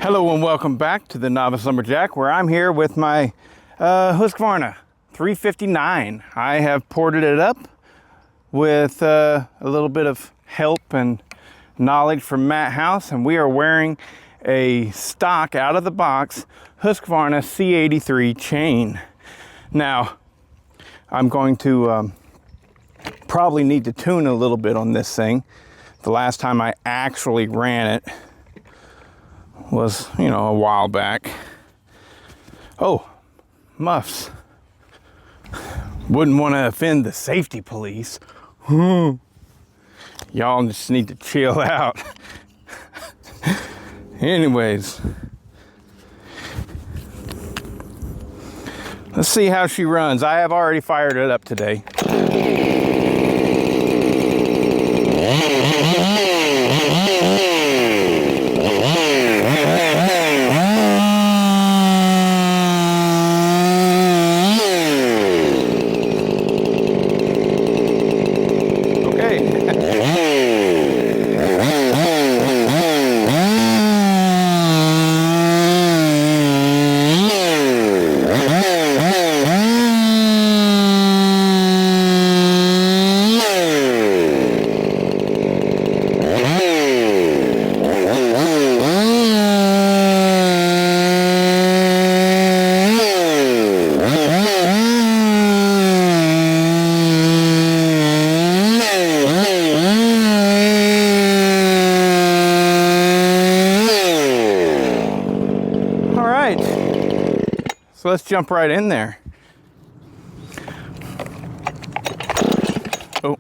Hello and welcome back to the Novice Lumberjack, where I'm here with my Husqvarna 359. I have ported it up with a little bit of help and knowledge from Matt House, and we are wearing a stock out of the box Husqvarna C83 chain. Now, I'm going to probably need to tune a little bit on this thing. The last time I actually ran it was, you know, a while back. Oh, muffs. Wouldn't want to offend the safety police. Y'all just need to chill out. Anyways, let's see how she runs. I have already fired it up today. So let's jump right in there. Oh.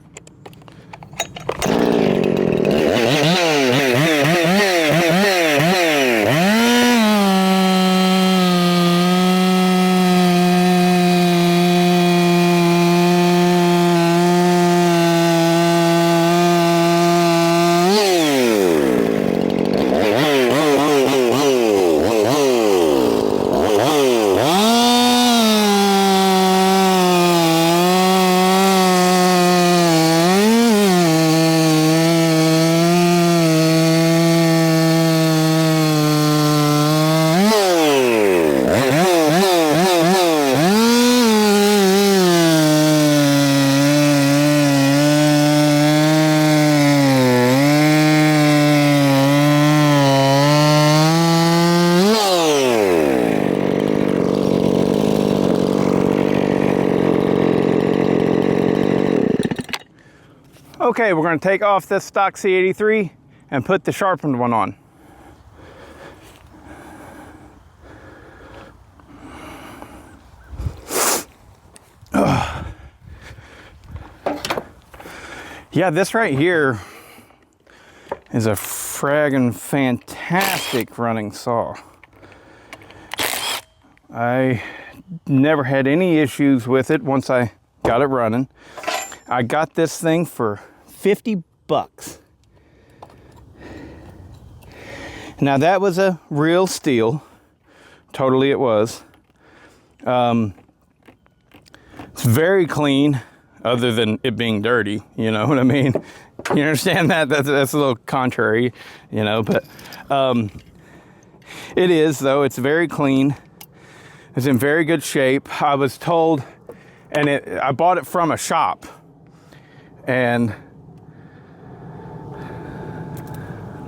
Okay, we're going to take off this stock C83 and put the sharpened one on. Yeah, this right here is a fraggin' fantastic running saw. I never had any issues with it once I got it running. I got this thing for 50 bucks. Now that was a real steal. Totally it was. It's very clean, other than it being dirty, you know what I mean? You understand that? That's a little contrary, you know, but it is, though. It's very clean. It's in very good shape. I was told, and I bought it from a shop, and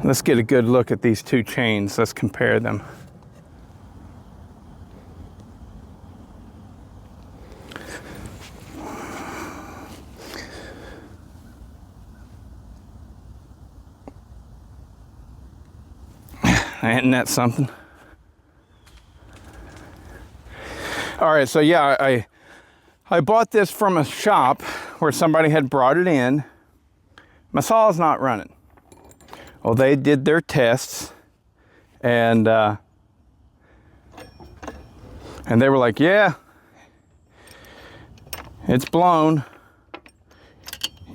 let's get a good look at these two chains. Let's compare them. Isn't that something? All right, so yeah, I bought this from a shop where somebody had brought it in. My saw is not running. Well, they did their tests, and they were like, yeah, it's blown.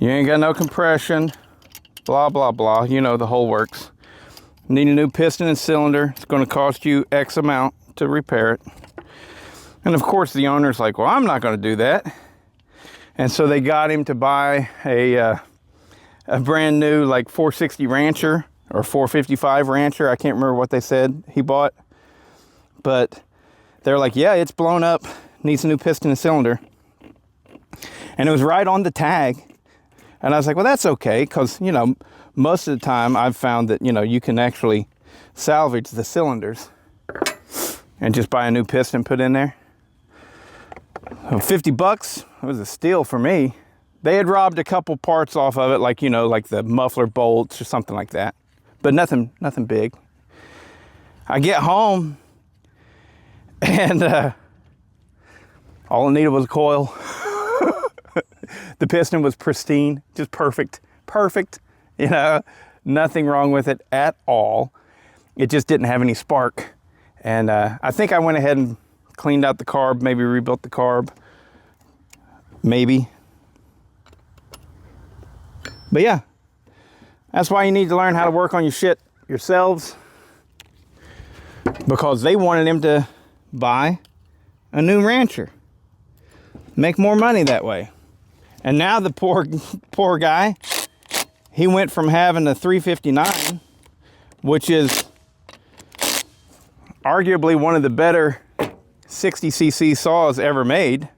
You ain't got no compression, blah, blah, blah. You know, the whole works. Need a new piston and cylinder. It's going to cost you X amount to repair it. And of course the owner's like, well, I'm not going to do that. And so they got him to buy a brand new like 460 Rancher or 455 Rancher. I can't remember what they said he bought. But they're like, yeah, it's blown up. Needs a new piston and cylinder. And it was right on the tag. And I was like, well, that's okay. Because, you know, most of the time I've found that, you know, you can actually salvage the cylinders and just buy a new piston put in there. So $50, it was a steal for me. They had robbed a couple parts off of it, like, you know, like the muffler bolts or something like that. But nothing big. I get home and all I needed was a coil. The piston was pristine, just perfect, you know, nothing wrong with it at all. It just didn't have any spark. And I think I went ahead and cleaned out the carb, maybe rebuilt the carb, maybe. But yeah, that's why you need to learn how to work on your shit yourselves, because they wanted him to buy a new Rancher, make more money that way. And now the poor guy, he went from having a 359, which is arguably one of the better 60cc saws ever made,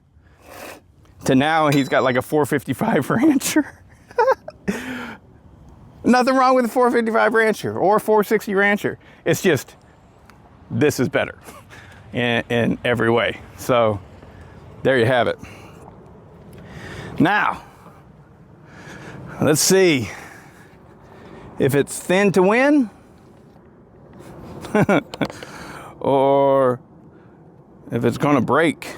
to now he's got like a 455 Rancher. Nothing wrong with a 455 Rancher or a 460 Rancher. It's just, this is better in every way. So there you have it. Now, let's see if it's thin to win or if it's gonna break.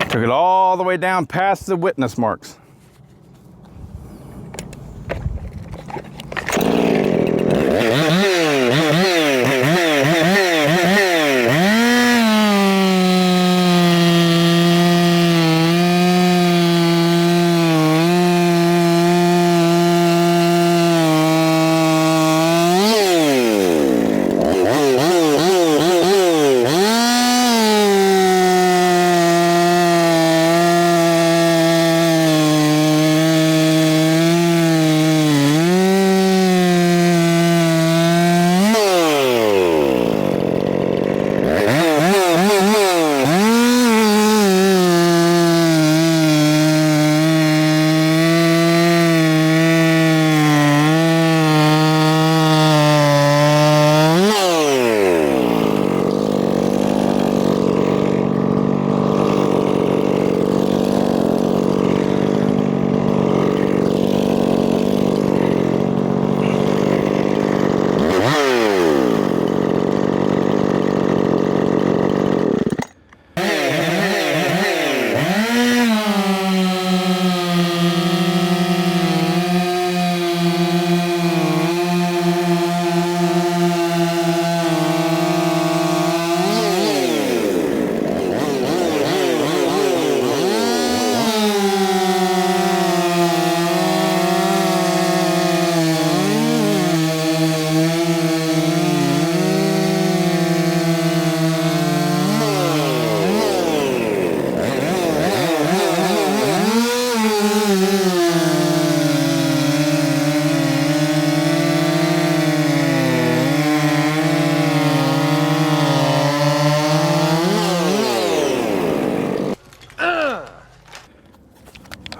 Took it all the way down past the witness marks.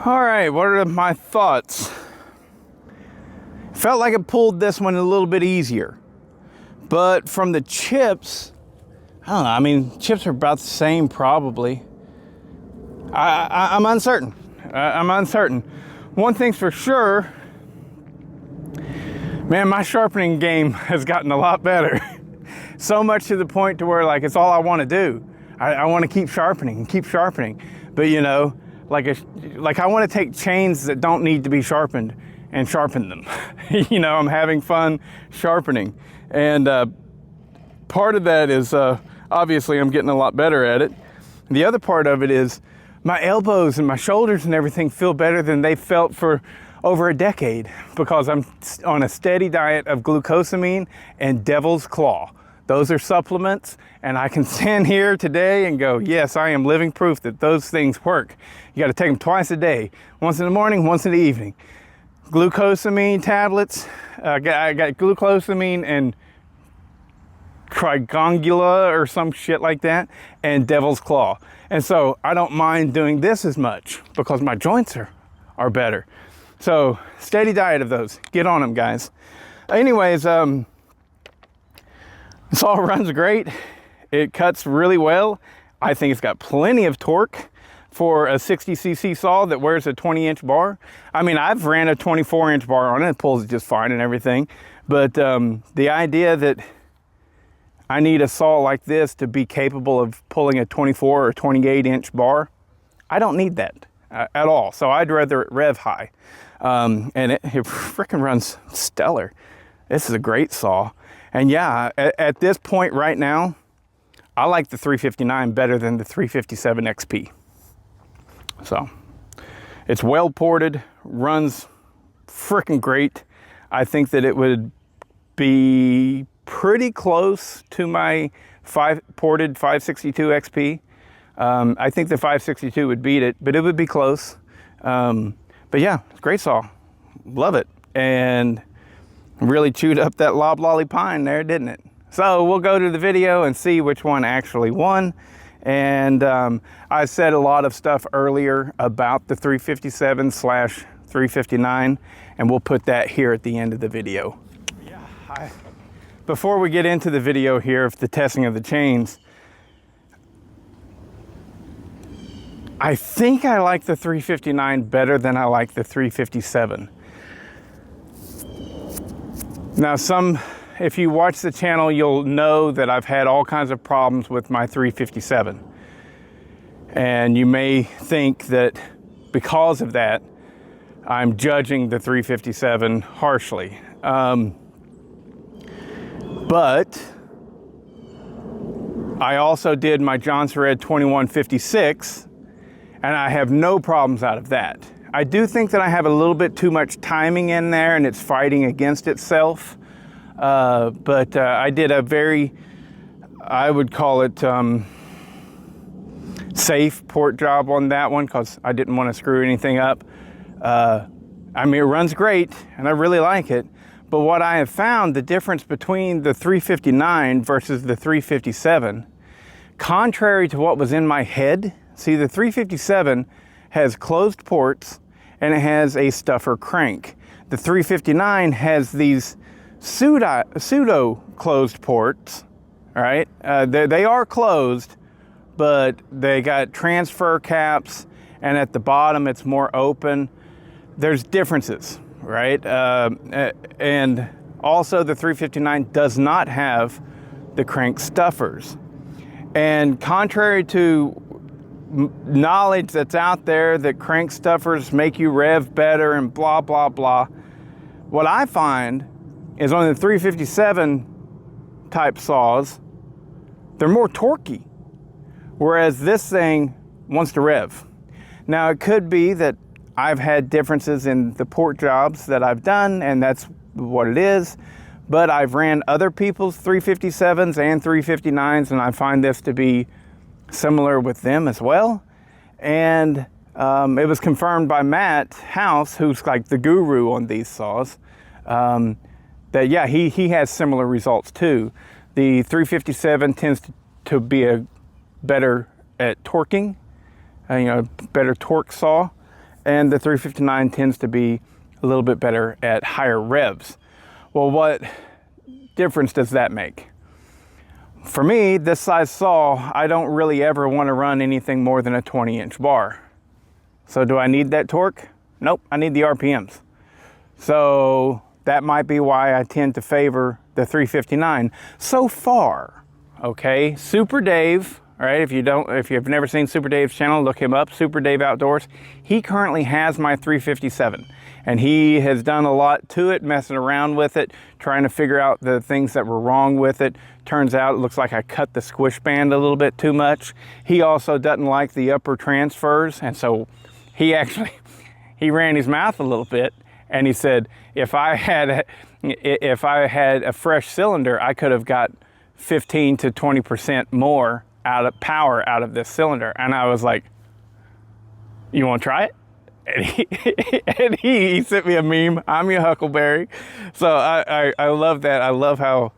All right, what are my thoughts? Felt like it pulled this one a little bit easier, but from the chips, I don't know. I mean, chips are about the same probably. I'm uncertain. I'm uncertain. One thing's for sure, man, my sharpening game has gotten a lot better. So much to the point to where like it's all I want to do. I want to keep sharpening and keep sharpening. But you know, like I want to take chains that don't need to be sharpened and sharpen them. You know, I'm having fun sharpening. And part of that is obviously I'm getting a lot better at it. The other part of it is my elbows and my shoulders and everything feel better than they felt for over a decade, because I'm on a steady diet of glucosamine and Devil's Claw. Those are supplements, and I can stand here today and go, yes, I am living proof that those things work. You got to take them twice a day, once in the morning, once in the evening. Glucosamine tablets, I got glucosamine and Trigongula or some shit like that, and Devil's Claw. And so I don't mind doing this as much because my joints are better. So steady diet of those. Get on them, guys. Anyways, this all runs great. It cuts really well. I think it's got plenty of torque for a 60cc saw that wears a 20-inch bar. I mean, I've ran a 24-inch bar on it. It pulls just fine and everything. But the idea that I need a saw like this to be capable of pulling a 24 or 28-inch bar, I don't need that at all. So I'd rather it rev high. And it freaking runs stellar. This is a great saw. And yeah, at this point right now, I like the 359 better than the 357 XP. So it's well ported, runs freaking great. I think that it would be pretty close to my ported 562 XP. I think the 562 would beat it, but it would be close. But yeah, it's a great saw. Love it. And really chewed up that loblolly pine there, didn't it? So we'll go to the video and see which one actually won. And I said a lot of stuff earlier about the 357/359, and we'll put that here at the end of the video. Yeah, before we get into the video here of the testing of the chains, I think I like the 359 better than I like the 357. Now, if you watch the channel, you'll know that I've had all kinds of problems with my 357. And you may think that because of that, I'm judging the 357 harshly. But I also did my Johnson Red 2156, and I have no problems out of that. I do think that I have a little bit too much timing in there and it's fighting against itself. But I did a very, I would call it safe port job on that one because I didn't want to screw anything up. I mean, it runs great and I really like it. But what I have found, the difference between the 359 versus the 357, contrary to what was in my head, see, the 357 has closed ports and it has a stuffer crank. The 359 has these pseudo closed ports, all right? They are closed, but they got transfer caps, and at the bottom it's more open. There's differences, right? And also the 359 does not have the crank stuffers. And contrary to knowledge that's out there that crank stuffers make you rev better and blah, blah, blah, what I find is on the 357 type saws, they're more torquey, whereas this thing wants to rev. Now, it could be that I've had differences in the port jobs that I've done, and that's what it is, but I've ran other people's 357s and 359s, and I find this to be similar with them as well. And it was confirmed by Matt House, who's like the guru on these saws, that yeah, he has similar results too. The 357 tends to be better at torquing, better torque saw, and the 359 tends to be a little bit better at higher revs. Well, what difference does that make? For me, this size saw, I don't really ever want to run anything more than a 20-inch bar. So do I need that torque? Nope, I need the RPMs. So that might be why I tend to favor the 359 so far. Okay, Super Dave, All right, if you've never seen Super Dave's channel, look him up, Super Dave Outdoors. He currently has my 357, and he has done a lot to it, messing around with it, trying to figure out the things that were wrong with it. Turns out it looks like I cut the squish band a little bit too much. He also doesn't like the upper transfers, and so he ran his mouth a little bit, and he said, if I had a fresh cylinder, I could have got 15 to 20% more power out of this cylinder. And I was like, you want to try it? And he sent me a meme. I'm your Huckleberry. So I love that. I love how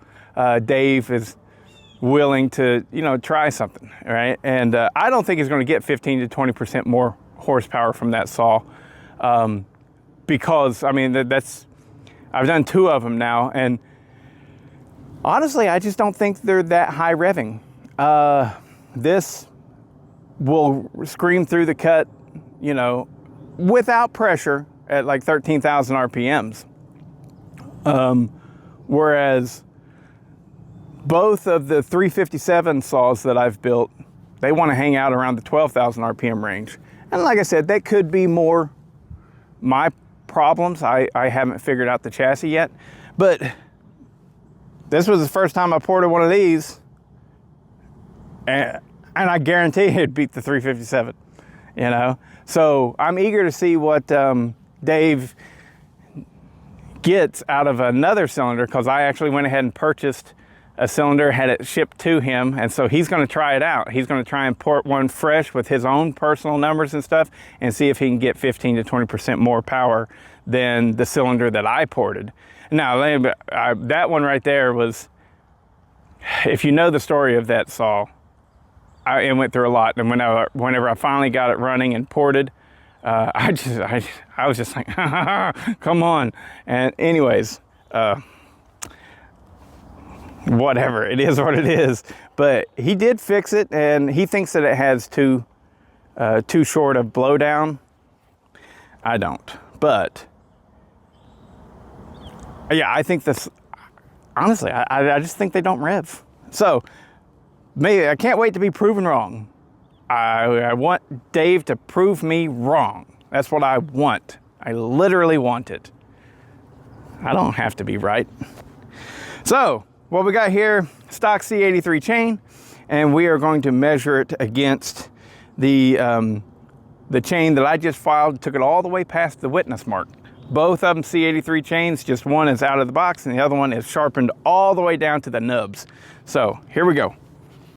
Dave is willing to, try something, right? And I don't think he's going to get 15 to 20% more horsepower from that saw, because I mean I've done 2 of them now, and honestly, I just don't think they're that high revving. This will scream through the cut, without pressure at like 13,000 RPMs. Whereas both of the 357 saws that I've built, they want to hang out around the 12,000 RPM range. And like I said, that could be more my problems. I haven't figured out the chassis yet, but this was the first time I ported one of these, and I guarantee it'd beat the 357, So I'm eager to see what Dave gets out of another cylinder, because I actually went ahead and purchased a cylinder, had it shipped to him, and so he's going to try it out. He's going to try and port one fresh with his own personal numbers and stuff, and see if he can get 15 to 20% more power than the cylinder that I ported. Now, that one right there was, if you know the story of that saw, it went through a lot. And whenever I finally got it running and ported, I was just like, come on. And anyways, whatever, it is what it is. But he did fix it, and he thinks that it has too short of blowdown. I don't, but yeah, I think this, honestly, I just think they don't rev. So maybe I can't wait to be proven wrong. I want Dave to prove me wrong. That's what I want. I literally want it. I don't have to be right. So what we got here, stock C83 chain, and we are going to measure it against the chain that I just filed, took it all the way past the witness mark. Both of them C83 chains, just one is out of the box and the other one is sharpened all the way down to the nubs. So here we go.